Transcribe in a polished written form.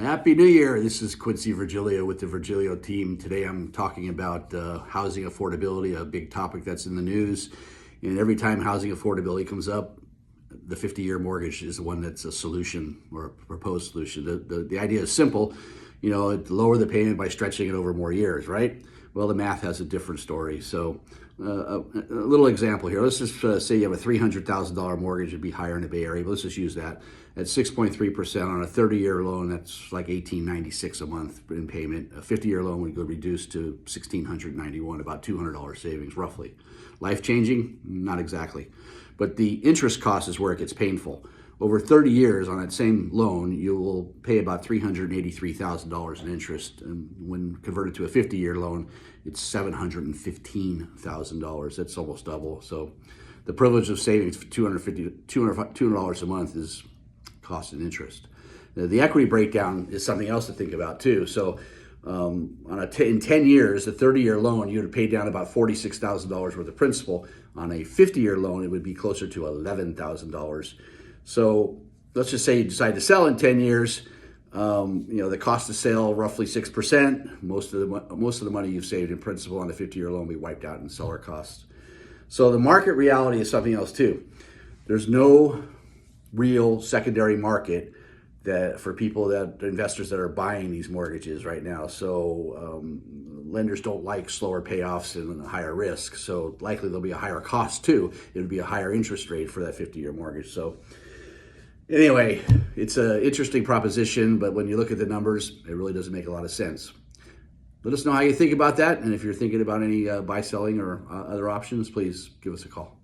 Happy New Year. This is Quincy Virgilio with the Virgilio Team. Today I'm talking about housing affordability, a big topic that's in the news. And every time housing affordability comes up, the 50-year mortgage is the one that's a solution or a proposed solution. The idea is simple, lower the payment by stretching it over more years, right? Well, the math has a different story. So a little example here. Let's just say you have a $300,000 mortgage. It'd be higher in the Bay Area, but let's just use that. At 6.3% on a 30-year loan, that's like $1,896 a month in payment. A 50-year loan would go reduced to $1,691, about $200 savings roughly. Life-changing? Not exactly. But the interest cost is where it gets painful. Over 30 years on that same loan, you will pay about $383,000 in interest. And when converted to a 50-year loan, it's $715,000. That's almost double. So the privilege of saving $200 a month is cost and interest. Now, the equity breakdown is something else to think about too. So in 10 years, a 30-year loan, you would pay down about $46,000 worth of principal. On a 50-year loan, it would be closer to $11,000. So let's just say you decide to sell in 10 years. The cost of sale roughly 6%. Most of the money you've saved in principal on a 50-year loan will be wiped out in seller costs. So the market reality is something else too. There's no real secondary market that for investors that are buying these mortgages right now. So lenders don't like slower payoffs and higher risk. So likely there'll be a higher cost too. It would be a higher interest rate for that 50-year mortgage. So anyway, it's an interesting proposition, but when you look at the numbers, it really doesn't make a lot of sense. Let us know how you think about that. And if you're thinking about any buy, selling, or other options, please give us a call.